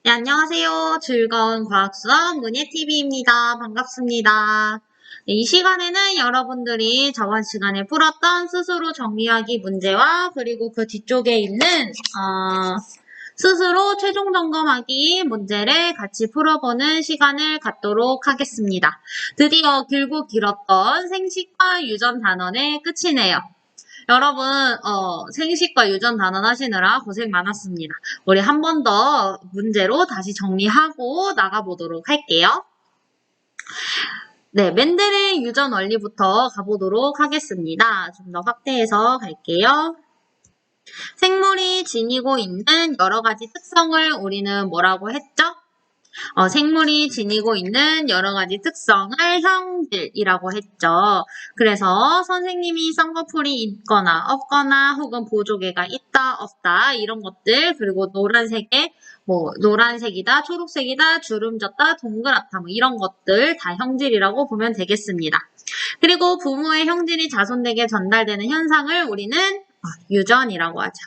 네, 안녕하세요. 즐거운 과학수업 문예TV입니다. 반갑습니다. 네, 이 시간에는 여러분들이 저번 시간에 풀었던 스스로 정리하기 문제와 그리고 그 뒤쪽에 있는 스스로 최종 점검하기 문제를 같이 풀어보는 시간을 갖도록 하겠습니다. 드디어 길고 길었던 생식과 유전 단원의 끝이네요. 여러분, 생식과 유전 단원 하시느라 고생 많았습니다. 우리 한 번 더 문제로 다시 정리하고 나가보도록 할게요. 네, 멘델의 유전 원리부터 가보도록 하겠습니다. 좀 더 확대해서 갈게요. 생물이 지니고 있는 여러 가지 특성을 우리는 뭐라고 했죠? 생물이 지니고 있는 여러 가지 특성을 형질이라고 했죠. 그래서 선생님이 쌍꺼풀이 있거나 없거나 혹은 보조개가 있다 없다 이런 것들 그리고 노란색에 노란색이다 초록색이다 주름졌다 동그랗다 이런 것들 다 형질이라고 보면 되겠습니다. 그리고 부모의 형질이 자손에게 전달되는 현상을 우리는 유전이라고 하죠.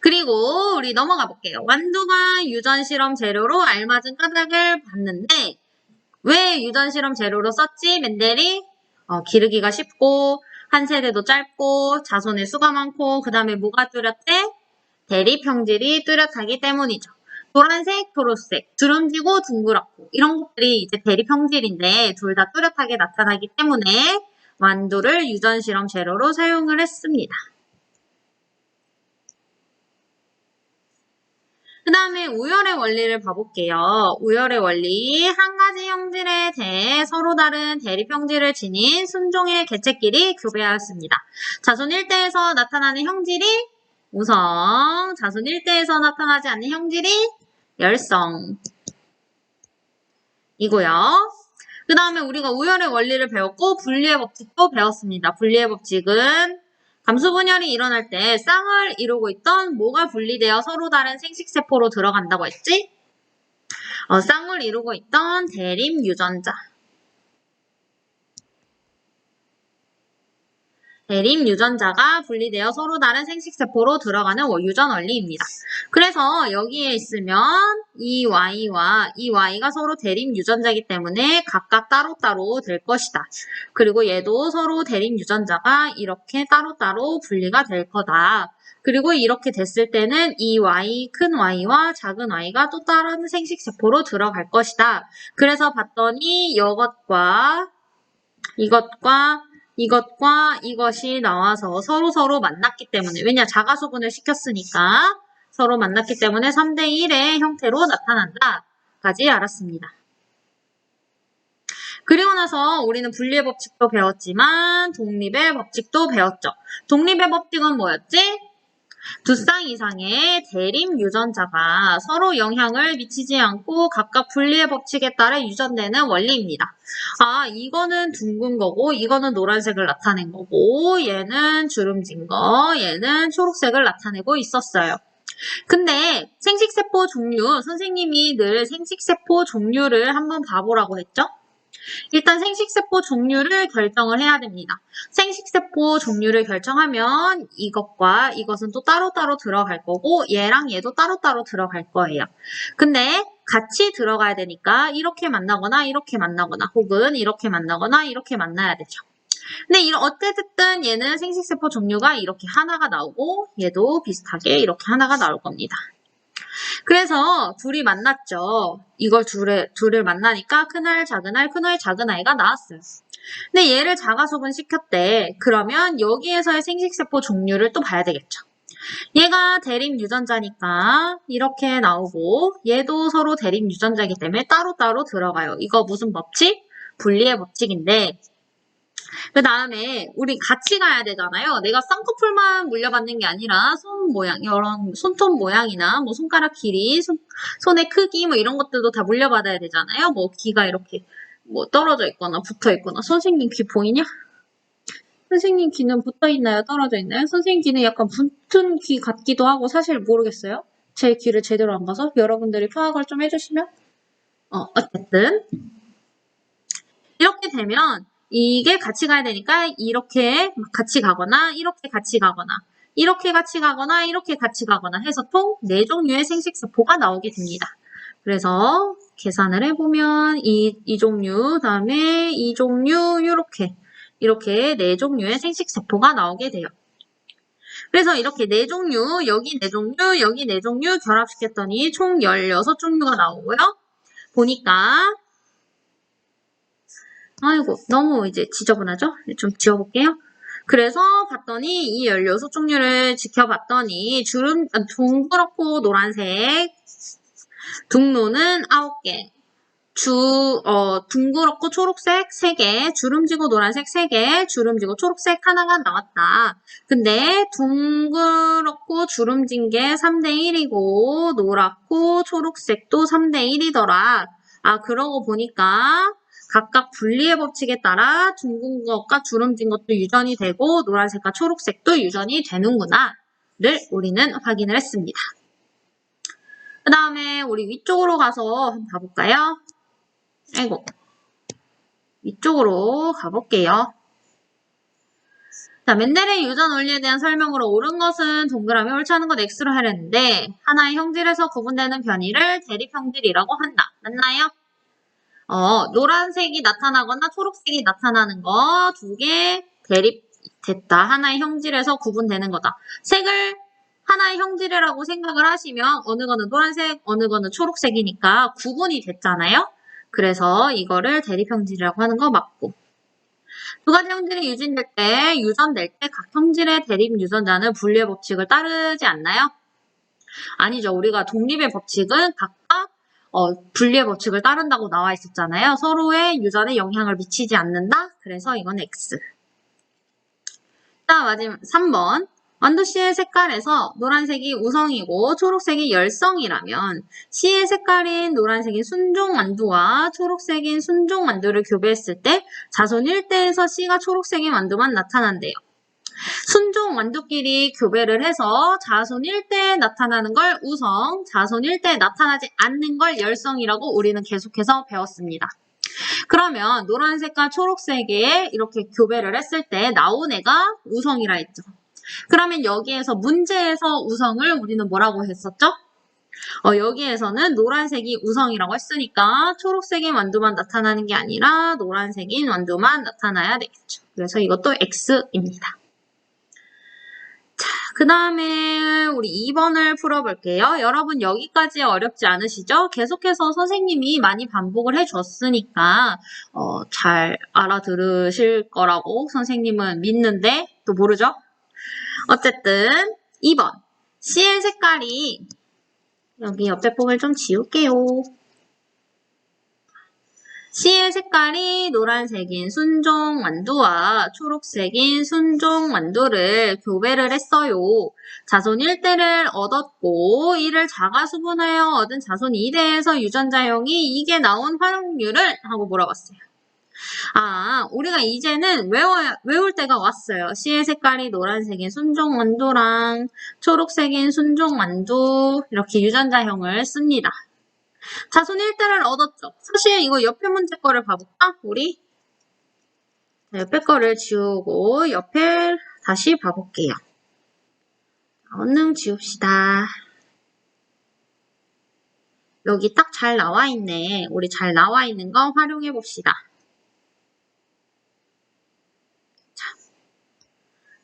그리고 우리 넘어가 볼게요. 완두가 유전실험 재료로 알맞은 까닭을 봤는데 왜 유전실험 재료로 썼지? 멘델이 기르기가 쉽고 한 세대도 짧고 자손의 수가 많고 그 다음에 뭐가 뚜렷해? 대립 형질이 뚜렷하기 때문이죠. 노란색, 초록색, 주름지고 둥그랗고 이런 것들이 이제 대립 형질인데 둘 다 뚜렷하게 나타나기 때문에 완두를 유전실험 재료로 사용을 했습니다. 그 다음에 우열의 원리를 봐볼게요. 우열의 원리, 한 가지 형질에 대해 서로 다른 대립 형질을 지닌 순종의 개체끼리 교배하였습니다. 자손 1대에서 나타나는 형질이 우성, 자손 1대에서 나타나지 않는 형질이 열성 이고요. 그 다음에 우리가 우열의 원리를 배웠고 분리의 법칙도 배웠습니다. 분리의 법칙은 감수 분열이 일어날 때 쌍을 이루고 있던 뭐가 분리되어 서로 다른 생식세포로 들어간다고 했지? 쌍을 이루고 있던 대립 유전자. 대립 유전자가 분리되어 서로 다른 생식세포로 들어가는 유전 원리입니다. 그래서 여기에 있으면 이 Y와 이 Y가 서로 대립 유전자이기 때문에 각각 따로따로 될 것이다. 그리고 얘도 서로 대립 유전자가 이렇게 따로따로 분리가 될 거다. 그리고 이렇게 됐을 때는 이 Y, 큰 Y와 작은 Y가 또 다른 생식세포로 들어갈 것이다. 그래서 봤더니 이것과 이것이 나와서 서로 만났기 때문에 왜냐 자가수분을 시켰으니까 서로 만났기 때문에 3대1의 형태로 나타난다 까지 알았습니다. 그리고 나서 우리는 분리의 법칙도 배웠지만 독립의 법칙도 배웠죠. 독립의 법칙은 뭐였지? 두 쌍 이상의 대립 유전자가 서로 영향을 미치지 않고 각각 분리의 법칙에 따라 유전되는 원리입니다. 이거는 둥근 거고 이거는 노란색을 나타낸 거고 얘는 주름진 거 얘는 초록색을 나타내고 있었어요. 근데 생식세포 종류 선생님이 늘 생식세포 종류를 한번 봐보라고 했죠? 일단 생식세포 종류를 결정을 해야 됩니다. 생식세포 종류를 결정하면 이것과 이것은 또 따로따로 들어갈 거고 얘랑 얘도 따로따로 들어갈 거예요. 근데 같이 들어가야 되니까 이렇게 만나거나 혹은 이렇게 만나거나 이렇게 만나야 되죠. 근데 어쨌든 얘는 생식세포 종류가 이렇게 하나가 나오고 얘도 비슷하게 이렇게 하나가 나올 겁니다. 그래서 둘이 만났죠. 이걸 둘을 만나니까 큰알, 작은알, 큰알, 작은아이가 나왔어요. 근데 얘를 자가수분 시켰대. 그러면 여기에서의 생식세포 종류를 또 봐야 되겠죠. 얘가 대립 유전자니까 이렇게 나오고 얘도 서로 대립 유전자이기 때문에 따로따로 들어가요. 이거 무슨 법칙? 분리의 법칙인데 그 다음에 우리 같이 가야 되잖아요. 내가 쌍꺼풀만 물려받는 게 아니라 손 모양, 이런 손톱 모양이나 뭐 손가락 길이, 손의 크기 뭐 이런 것들도 다 물려받아야 되잖아요. 뭐 귀가 이렇게 뭐 떨어져 있거나 붙어 있거나. 선생님 귀 보이냐? 선생님 귀는 붙어 있나요? 떨어져 있나요? 선생님 귀는 약간 붙은 귀 같기도 하고 사실 모르겠어요. 제 귀를 제대로 안 봐서 여러분들이 파악을 좀 해주시면 어쨌든 이렇게 되면 이게 같이 가야 되니까 이렇게 같이 가거나 이렇게 같이 가거나 이렇게 같이 가거나 이렇게 같이 가거나 해서 총 4종류의 생식세포가 나오게 됩니다. 그래서 계산을 해보면 이 종류, 다음에 이 종류, 이렇게 4종류의 생식세포가 나오게 돼요. 그래서 이렇게 4종류, 여기 4종류, 여기 4종류 결합시켰더니 총 16종류가 나오고요. 보니까 아이고 너무 이제 지저분하죠? 좀 지워볼게요. 그래서 봤더니 이 16종류를 지켜봤더니 둥그렇고 노란색 둥로는 9개, 둥그렇고 초록색 3개, 주름지고 노란색 3개, 주름지고 초록색 하나가 나왔다. 근데 둥그렇고 주름진 게 3대1이고 노랗고 초록색도 3대1이더라. 그러고 보니까 각각 분리의 법칙에 따라 둥근 것과 주름진 것도 유전이 되고 노란색과 초록색도 유전이 되는구나 를 우리는 확인을 했습니다. 그 다음에 우리 위쪽으로 가서 한번 봐볼까요? 아이고, 위쪽으로 가볼게요. 자, 멘델의 유전 원리에 대한 설명으로 옳은 것은 동그라미, 옳지 않은 것 X로 하려는데 하나의 형질에서 구분되는 변이를 대립형질이라고 한다. 맞나요? 노란색이 나타나거나 초록색이 나타나는 거 2개 대립됐다. 하나의 형질에서 구분되는 거다. 색을 하나의 형질이라고 생각을 하시면 어느 거는 노란색, 어느 거는 초록색이니까 구분이 됐잖아요. 그래서 이거를 대립형질이라고 하는 거 맞고. 두 가지 형질이 유전될 때 각 형질의 대립 유전자는 분리의 법칙을 따르지 않나요? 아니죠. 우리가 독립의 법칙은 각각 분리의 법칙을 따른다고 나와 있었잖아요. 서로의 유전에 영향을 미치지 않는다. 그래서 이건 X. 자, 마지막 3번. 완두 C의 색깔에서 노란색이 우성이고 초록색이 열성이라면 C의 색깔인 노란색인 순종 완두와 초록색인 순종 완두를 교배했을 때 자손 1대에서 C가 초록색인 완두만 나타난대요. 순종 완두끼리 교배를 해서 자손 1대에 나타나는 걸 우성, 자손 1대에 나타나지 않는 걸 열성이라고 우리는 계속해서 배웠습니다. 그러면 노란색과 초록색에 이렇게 교배를 했을 때 나온 애가 우성이라 했죠. 그러면 여기에서 문제에서 우성을 우리는 뭐라고 했었죠? 여기에서는 노란색이 우성이라고 했으니까 초록색인 완두만 나타나는 게 아니라 노란색인 완두만 나타나야 되겠죠. 그래서 이것도 X입니다. 자, 그 다음에 우리 2번을 풀어볼게요. 여러분 여기까지 어렵지 않으시죠? 계속해서 선생님이 많이 반복을 해줬으니까 잘 알아들으실 거라고 선생님은 믿는데 또 모르죠? 어쨌든 2번 C의 색깔이 여기 옆에 부분을 좀 지울게요. C의 색깔이 노란색인 순종 완두와 초록색인 순종 완두를 교배를 했어요. 자손 1대를 얻었고 이를 자가수분하여 얻은 자손 2대에서 유전자형이 이게 나온 활용률을 하고 물어봤어요. 우리가 이제는 외울 때가 왔어요. C의 색깔이 노란색인 순종 완두랑 초록색인 순종 완두 이렇게 유전자형을 씁니다. 자손 1대를 얻었죠. 사실 이거 옆에 문제 거를 봐볼까? 우리 옆에 거를 지우고 옆에 다시 봐볼게요. 얼른 지웁시다. 여기 딱 잘 나와 있네. 우리 잘 나와 있는 거 활용해 봅시다.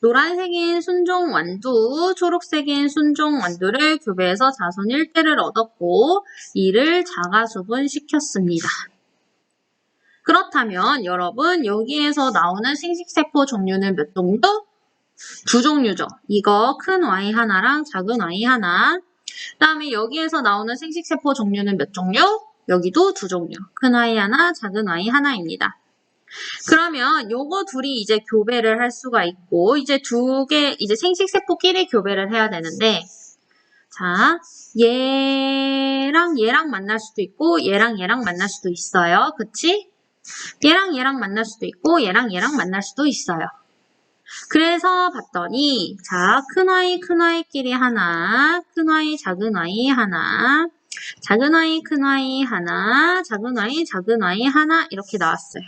노란색인 순종 완두, 초록색인 순종 완두를 교배해서 자손 1대를 얻었고 이를 자가수분시켰습니다. 그렇다면 여러분 여기에서 나오는 생식세포 종류는 몇 종류? 2종류죠. 이거 큰 Y 하나랑 작은 Y 하나. 그 다음에 여기에서 나오는 생식세포 종류는 몇 종류? 여기도 2종류. 큰 Y 하나, 작은 Y 하나입니다. 그러면 요거 둘이 이제 교배를 할 수가 있고 이제 이제 생식세포끼리 교배를 해야 되는데 자, 얘랑 만날 수도 있고 얘랑 만날 수도 있어요. 그치? 얘랑 만날 수도 있고 얘랑 만날 수도 있어요. 그래서 봤더니 자, 큰 Y끼리 하나, 큰 Y, 작은 Y 하나, 작은 Y, 큰 Y 하나, 작은 Y 하나 이렇게 나왔어요.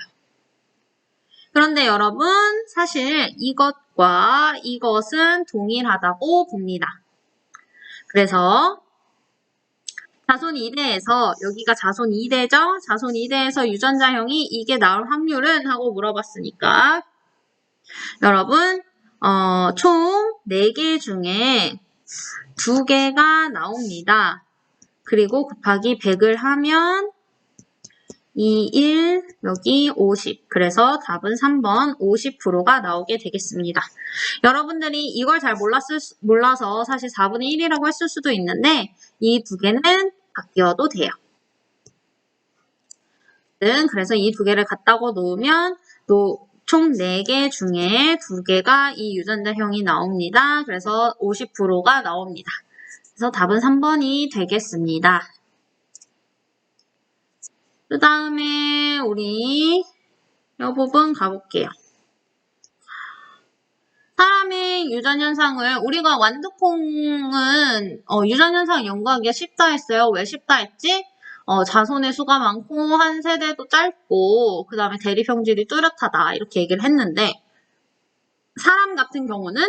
그런데 여러분, 사실 이것과 이것은 동일하다고 봅니다. 그래서 자손 2대에서 여기가 자손 2대죠? 자손 2대에서 유전자형이 이게 나올 확률은? 하고 물어봤으니까 여러분 총 4개 중에 2개가 나옵니다. 그리고 곱하기 100을 하면 2, 1, 여기 50. 그래서 답은 3번 50%가 나오게 되겠습니다. 여러분들이 이걸 잘 몰라서 사실 4분의 1이라고 했을 수도 있는데 이 2개는 바뀌어도 돼요. 그래서 이 2개를 갖다가 놓으면 총 4개 중에 2개가 이 유전자형이 나옵니다. 그래서 50%가 나옵니다. 그래서 답은 3번이 되겠습니다. 그 다음에 우리 이 부분 가볼게요. 사람의 유전현상을 우리가 완두콩은 유전현상 연구하기가 쉽다 했어요. 왜 쉽다 했지? 자손의 수가 많고 한 세대도 짧고 그 다음에 대립형질이 뚜렷하다 이렇게 얘기를 했는데 사람 같은 경우는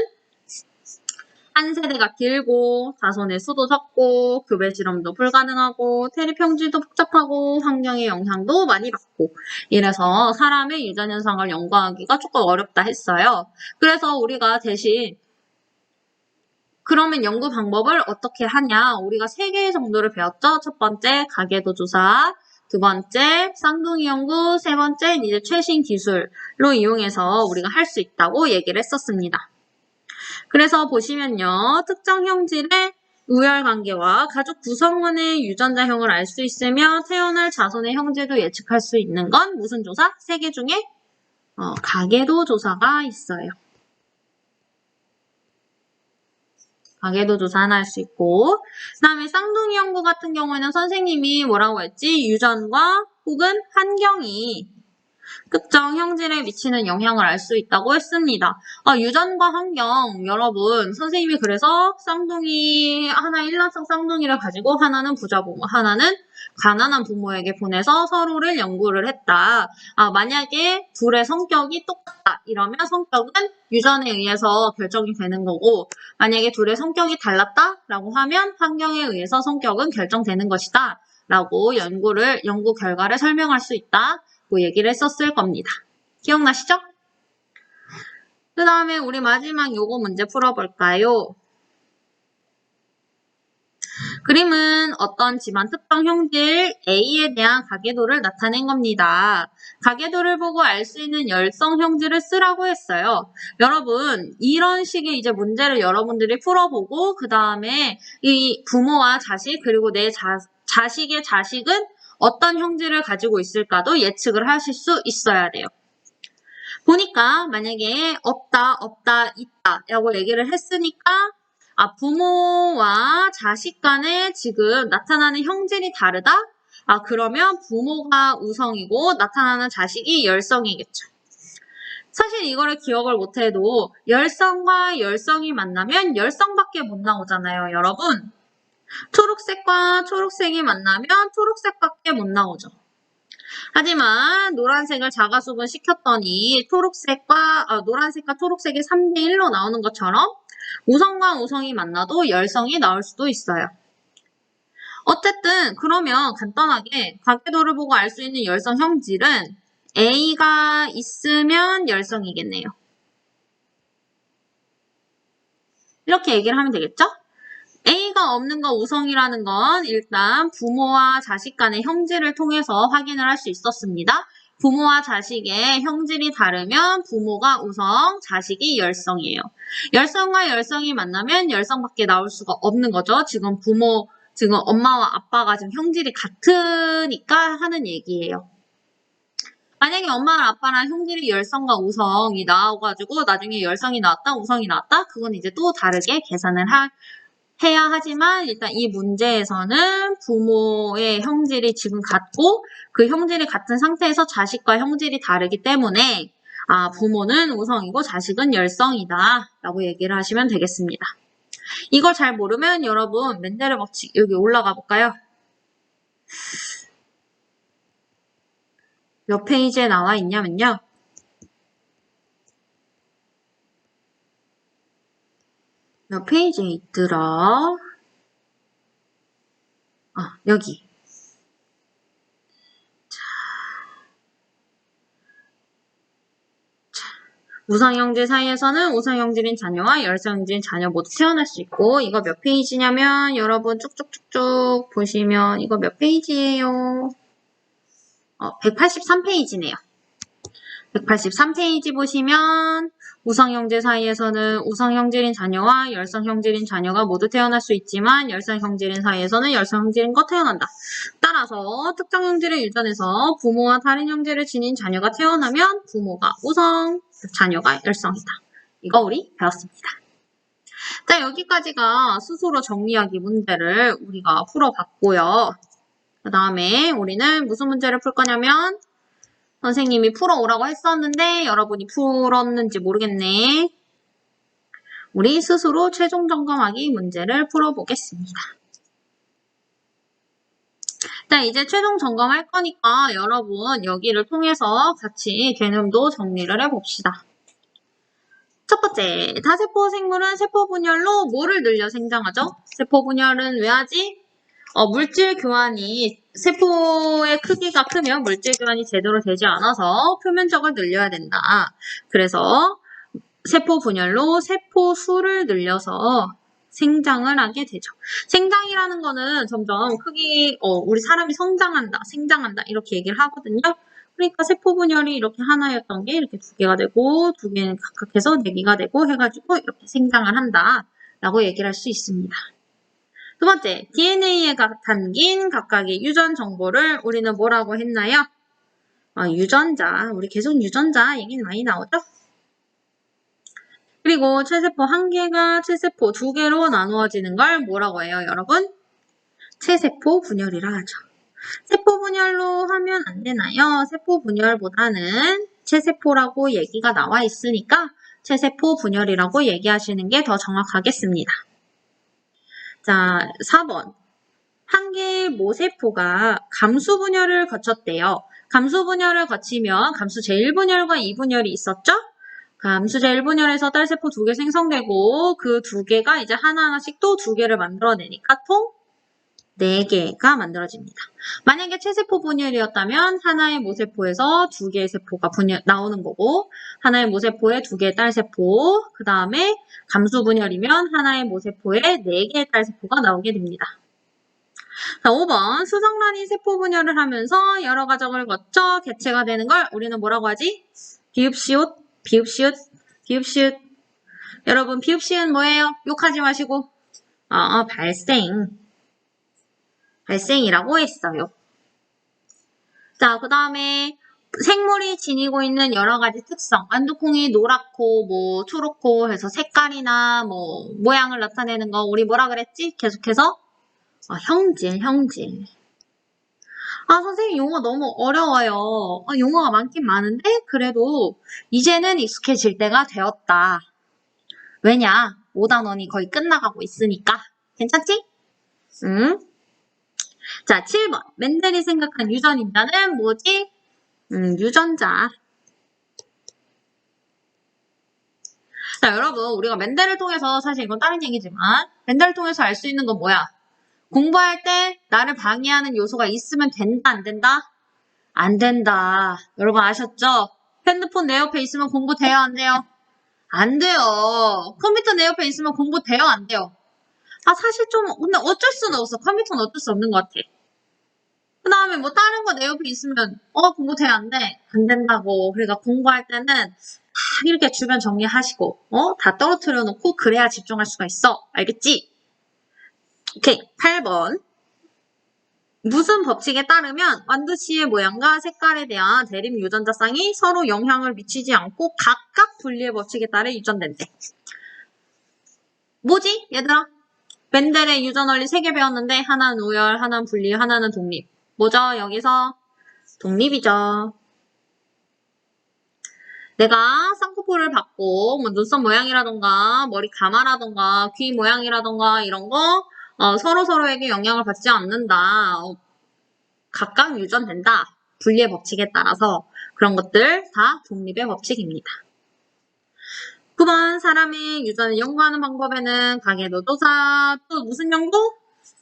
한 세대가 길고 자손의 수도 적고 교배 실험도 불가능하고 대립형질도 복잡하고 환경의 영향도 많이 받고 이래서 사람의 유전현상을 연구하기가 조금 어렵다 했어요. 그래서 우리가 대신 그러면 연구 방법을 어떻게 하냐? 우리가 3개 정도를 배웠죠? 첫 번째 가계도 조사, 두 번째 쌍둥이 연구, 세 번째 이제 최신 기술로 이용해서 우리가 할 수 있다고 얘기를 했었습니다. 그래서 보시면요. 특정 형질의 우열관계와 가족 구성원의 유전자형을 알 수 있으며 태어날 자손의 형질도 예측할 수 있는 건 무슨 조사? 3개 중에 가계도 조사가 있어요. 가계도 조사 하나 할 수 있고 그 다음에 쌍둥이 연구 같은 경우에는 선생님이 뭐라고 했지? 유전과 혹은 환경이 특정 형질에 미치는 영향을 알 수 있다고 했습니다. 유전과 환경 여러분 선생님이 그래서 쌍둥이 하나 일란성 쌍둥이를 가지고 하나는 부자부모 하나는 가난한 부모에게 보내서 서로를 연구를 했다. 만약에 둘의 성격이 똑같다 이러면 성격은 유전에 의해서 결정이 되는 거고 만약에 둘의 성격이 달랐다라고 하면 환경에 의해서 성격은 결정되는 것이다 라고 연구 결과를 설명할 수 있다 얘기를 했었을 겁니다. 기억나시죠? 그 다음에 우리 마지막 요거 문제 풀어볼까요? 그림은 어떤 집안 특정 형질 A에 대한 가계도를 나타낸 겁니다. 가계도를 보고 알 수 있는 열성 형질을 쓰라고 했어요. 여러분 이런 식의 이제 문제를 여러분들이 풀어보고 그 다음에 이 부모와 자식 그리고 내 자식의 자식은 어떤 형질을 가지고 있을까도 예측을 하실 수 있어야 돼요. 보니까 만약에 없다, 있다 라고 얘기를 했으니까 부모와 자식 간에 지금 나타나는 형질이 다르다? 그러면 부모가 우성이고 나타나는 자식이 열성이겠죠. 사실 이거를 기억을 못해도 열성과 열성이 만나면 열성밖에 못 나오잖아요, 여러분. 초록색과 초록색이 만나면 초록색밖에 못 나오죠. 하지만 노란색을 자가수분 시켰더니 노란색과 초록색이 3대1로 나오는 것처럼 우성과 우성이 만나도 열성이 나올 수도 있어요. 어쨌든 그러면 간단하게 가계도를 보고 알 수 있는 열성 형질은 A가 있으면 열성이겠네요. 이렇게 얘기를 하면 되겠죠? A가 없는 거 우성이라는 건 일단 부모와 자식 간의 형질을 통해서 확인을 할 수 있었습니다. 부모와 자식의 형질이 다르면 부모가 우성, 자식이 열성이에요. 열성과 열성이 만나면 열성밖에 나올 수가 없는 거죠. 지금 엄마와 아빠가 지금 형질이 같으니까 하는 얘기예요. 만약에 엄마랑 아빠랑 형질이 열성과 우성이 나와가지고 나중에 열성이 나왔다, 우성이 나왔다? 그건 이제 또 다르게 계산을 해야 하지만 일단 이 문제에서는 부모의 형질이 지금 같고 그 형질이 같은 상태에서 자식과 형질이 다르기 때문에 부모는 우성이고 자식은 열성이다 라고 얘기를 하시면 되겠습니다. 이걸 잘 모르면 여러분 멘델의 법칙 여기 올라가 볼까요? 몇 페이지에 나와 있냐면요. 몇 페이지에 있더라? 여기. 우상형제 사이에서는 우상형제인 자녀와 열성형제인 자녀 모두 태어날 수 있고, 이거 몇 페이지냐면 여러분 쭉쭉쭉쭉 보시면 이거 몇 페이지예요? 183페이지네요. 183페이지 보시면 우상형제 사이에서는 우상형제인 자녀와 열성형제인 자녀가 모두 태어날 수 있지만 열성형제인 사이에서는 열성형제인 거 태어난다. 따라서 특정 형제를 유전해서 부모와 다른 형제를 지닌 자녀가 태어나면 부모가 우성, 자녀가 열성이다. 이거 우리 배웠습니다. 자, 여기까지가 스스로 정리하기 문제를 우리가 풀어봤고요. 그 다음에 우리는 무슨 문제를 풀 거냐면 선생님이 풀어오라고 했었는데 여러분이 풀었는지 모르겠네. 우리 스스로 최종 점검하기 문제를 풀어보겠습니다. 자, 이제 최종 점검할 거니까 여러분 여기를 통해서 같이 개념도 정리를 해봅시다. 첫 번째, 다세포 생물은 세포 분열로 뭐를 늘려 생장하죠? 세포 분열은 왜 하지? 물질 교환이 세포의 크기가 크면 물질 교환이 제대로 되지 않아서 표면적을 늘려야 된다. 그래서 세포 분열로 세포 수를 늘려서 생장을 하게 되죠. 생장이라는 거는 점점 크기, 우리 사람이 성장한다, 생장한다 이렇게 얘기를 하거든요. 그러니까 세포 분열이 이렇게 하나였던 게 이렇게 두 개가 되고 두 개는 각각해서 네 개가 되고 해가지고 이렇게 생장을 한다라고 얘기를 할 수 있습니다. 두 번째, DNA에 담긴 각각의 유전 정보를 우리는 뭐라고 했나요? 유전자. 우리 계속 유전자 얘기는 많이 나오죠? 그리고 체세포 한 개가 체세포 두 개로 나누어지는 걸 뭐라고 해요, 여러분? 체세포 분열이라 하죠. 세포 분열로 하면 안 되나요? 세포 분열보다는 체세포라고 얘기가 나와 있으니까 체세포 분열이라고 얘기하시는 게 더 정확하겠습니다. 자, 4번. 한 개의 모세포가 감수 분열을 거쳤대요. 감수 분열을 거치면 감수 제1분열과 2분열이 있었죠? 감수 제1분열에서 딸세포 2개 생성되고 그 2개가 이제 하나하나씩 또 2개를 만들어내니까 총 4개가 만들어집니다. 만약에 체세포 분열이었다면 하나의 모세포에서 2개의 세포가 나오는 거고 하나의 모세포에 2개의 딸세포, 그 다음에 감수 분열이면 하나의 모세포에 4개의 딸세포가 나오게 됩니다. 자, 5번. 수정란이 세포 분열을 하면서 여러 과정을 거쳐 개체가 되는 걸 우리는 뭐라고 하지? 비읍시옷, 비읍시옷, 비읍시옷. 여러분, 비읍시옷 뭐예요? 욕하지 마시고. 발생이라고 했어요. 자, 그 다음에 생물이 지니고 있는 여러 가지 특성. 완두콩이 노랗고, 초록고 해서 색깔이나 모양을 나타내는 거 우리 뭐라 그랬지? 계속해서 형질. 선생님 용어 너무 어려워요. 용어가 많긴 많은데 그래도 이제는 익숙해질 때가 되었다. 왜냐? 5단원이 거의 끝나가고 있으니까. 괜찮지? 응? 자, 7번. 멘델이 생각한 유전인자는 뭐지? 유전자. 자, 여러분 우리가 멘델을 통해서 사실 이건 다른 얘기지만 멘델을 통해서 알 수 있는 건 뭐야? 공부할 때 나를 방해하는 요소가 있으면 된다, 안 된다? 안 된다. 여러분 아셨죠? 핸드폰 내 옆에 있으면 공부 돼요, 안 돼요? 안 돼요. 컴퓨터 내 옆에 있으면 공부 돼요, 안 돼요? 사실 근데 어쩔 수는 없어. 컴퓨터는 어쩔 수 없는 것 같아. 그 다음에 다른 거 내 옆에 있으면, 공부 돼, 안 돼? 안 된다고. 그러니까 공부할 때는 이렇게 주변 정리하시고, 다 떨어뜨려 놓고 그래야 집중할 수가 있어. 알겠지? 오케이. 8번. 무슨 법칙에 따르면 완두씨의 모양과 색깔에 대한 대립 유전자쌍이 서로 영향을 미치지 않고 각각 분리의 법칙에 따라 유전된대. 뭐지? 얘들아? 멘델의 유전 원리 3개 배웠는데 하나는 우열, 하나는 분리, 하나는 독립. 뭐죠? 여기서 독립이죠. 내가 쌍꺼풀을 받고 눈썹 모양이라던가 머리 가마라던가 귀 모양이라던가 이런 거 서로에게 영향을 받지 않는다. 각각 유전된다. 분리의 법칙에 따라서 그런 것들 다 독립의 법칙입니다. 9번 사람의 유전을 연구하는 방법에는 가계도조사, 또 무슨 연구?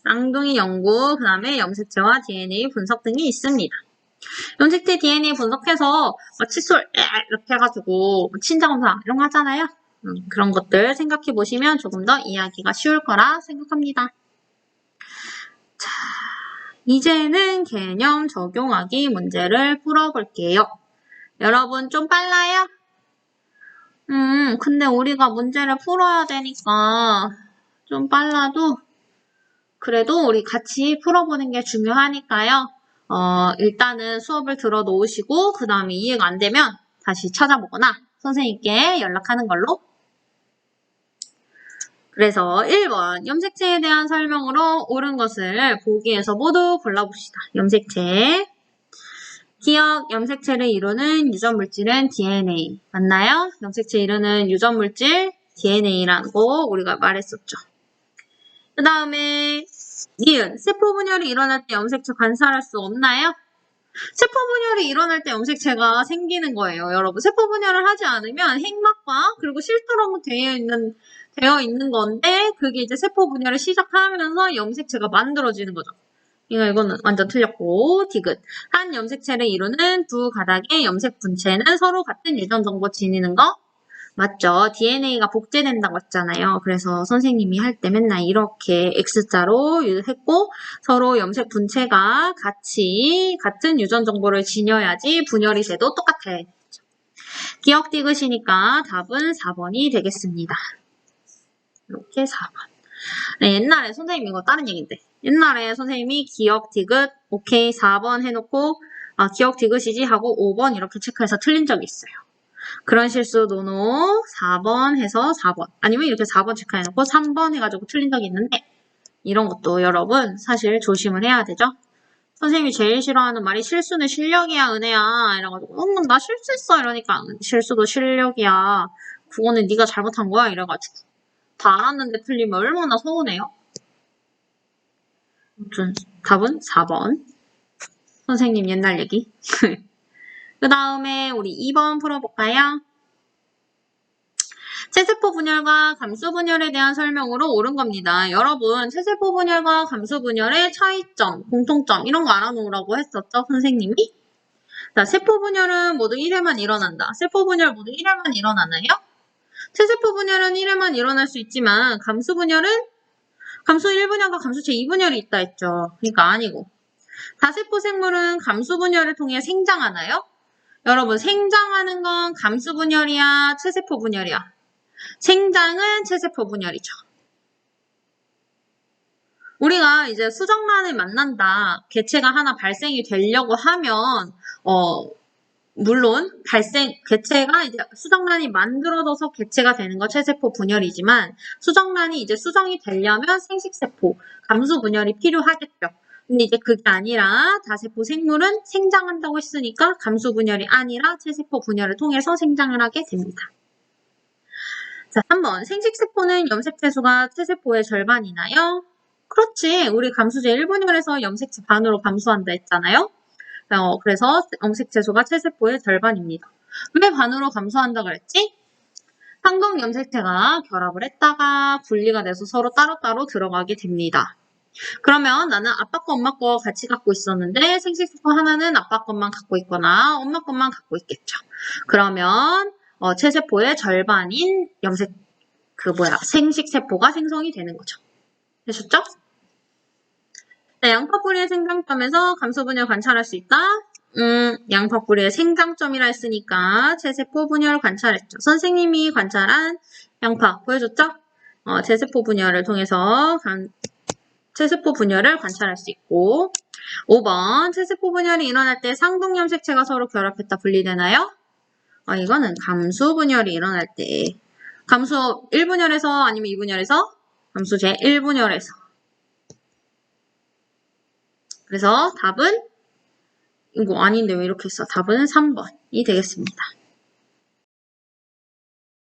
쌍둥이 연구, 그 다음에 염색체와 DNA 분석 등이 있습니다. 염색체 DNA 분석해서 칫솔 이렇게 해가지고 친자검사 이런 거 하잖아요. 그런 것들 생각해 보시면 조금 더 이해하기가 쉬울 거라 생각합니다. 자, 이제는 개념 적용하기 문제를 풀어볼게요. 여러분 좀 빨라요? 근데 우리가 문제를 풀어야 되니까 좀 빨라도 그래도 우리 같이 풀어보는 게 중요하니까요. 일단은 수업을 들어 놓으시고 그 다음에 이해가 안 되면 다시 찾아보거나 선생님께 연락하는 걸로. 그래서 1번 염색체에 대한 설명으로 옳은 것을 보기에서 모두 골라봅시다. 염색체. 기억, 염색체를 이루는 유전물질은 DNA. 맞나요? 염색체 이루는 유전물질 DNA라고 우리가 말했었죠. 그 다음에 니은, 세포분열이 일어날 때 염색체 관찰할 수 없나요? 세포분열이 일어날 때 염색체가 생기는 거예요. 여러분, 세포분열을 하지 않으면 핵막과 그리고 실토로 되어 있는 건데 그게 이제 세포분열을 시작하면서 염색체가 만들어지는 거죠. 이거는 완전 틀렸고, 디귿. 한 염색체를 이루는 두 가닥의 염색 분체는 서로 같은 유전 정보 지니는 거? 맞죠? DNA가 복제된다고 했잖아요. 그래서 선생님이 할 때 맨날 이렇게 X자로 했고 서로 염색 분체가 같은 유전 정보를 지녀야지 분열이 돼도 똑같아야 되죠. 기억 디귿이니까 답은 4번이 되겠습니다. 이렇게 4번. 네, 옛날에 선생님 이거 다른 얘기인데 옛날에 선생님이 기억 디귿 오케이 4번 해놓고 기억 디귿이지 하고 5번 이렇게 체크해서 틀린 적이 있어요. 그런 실수 노노 4번 해서 4번 아니면 이렇게 4번 체크해놓고 3번 해가지고 틀린 적이 있는데 이런 것도 여러분 사실 조심을 해야 되죠. 선생님이 제일 싫어하는 말이 실수는 실력이야 은혜야 이래가지고 나 실수했어 이러니까 실수도 실력이야 그거는 네가 잘못한 거야 이래가지고 다 알았는데 틀리면 얼마나 서운해요. 아무튼 답은 4번 선생님 옛날 얘기. 그 다음에 우리 2번 풀어볼까요? 체세포 분열과 감수 분열에 대한 설명으로 옳은 겁니다. 여러분, 체세포 분열과 감수 분열의 차이점, 공통점 이런 거 알아놓으라고 했었죠, 선생님이? 자, 세포 분열은 모두 1회만 일어난다. 세포 분열 모두 1회만 일어나나요? 체세포 분열은 1회만 일어날 수 있지만 감수 분열은 감수 1분열과 감수체 2분열이 있다 했죠. 그러니까 아니고. 다세포 생물은 감수 분열을 통해 생장하나요? 여러분, 생장하는 건 감수 분열이야, 체세포 분열이야? 생장은 체세포 분열이죠. 우리가 이제 수정란을 만난다. 개체가 하나 발생이 되려고 하면 물론 개체가 이제 수정란이 만들어져서 개체가 되는 거 체세포 분열이지만 수정란이 이제 수정이 되려면 생식세포, 감수 분열이 필요하겠죠. 근데 이제 그게 아니라 다세포 생물은 생장한다고 했으니까 감수 분열이 아니라 체세포 분열을 통해서 생장을 하게 됩니다. 자, 3번. 생식세포는 염색체 수가 체세포의 절반이나요? 그렇지. 우리 감수제 1분열에서 염색체 반으로 감소한다 했잖아요. 그래서 염색체 수가 체세포의 절반입니다. 왜 반으로 감소한다 그랬지? 항동 염색체가 결합을 했다가 분리가 돼서 서로 따로따로 들어가게 됩니다. 그러면 나는 아빠 거 엄마 거 같이 갖고 있었는데 생식세포 하나는 아빠 것만 갖고 있거나 엄마 것만 갖고 있겠죠. 그러면 체세포의 절반인 생식세포가 생성이 되는 거죠. 되셨죠? 네, 양파뿌리의 생장점에서 감소분열 관찰할 수 있다. 양파뿌리의 생장점이라 했으니까 체세포 분열 관찰했죠. 선생님이 관찰한 양파 보여줬죠? 체세포 분열을 통해서 체세포 분열을 관찰할 수 있고 5번 체세포 분열이 일어날 때 상동염색체가 서로 결합했다 분리되나요? 이거는 감수 분열이 일어날 때 감수 1분열에서 아니면 2분열에서 감수 제1분열에서 그래서 답은 이거 아닌데 왜 이렇게 했어? 답은 3번이 되겠습니다.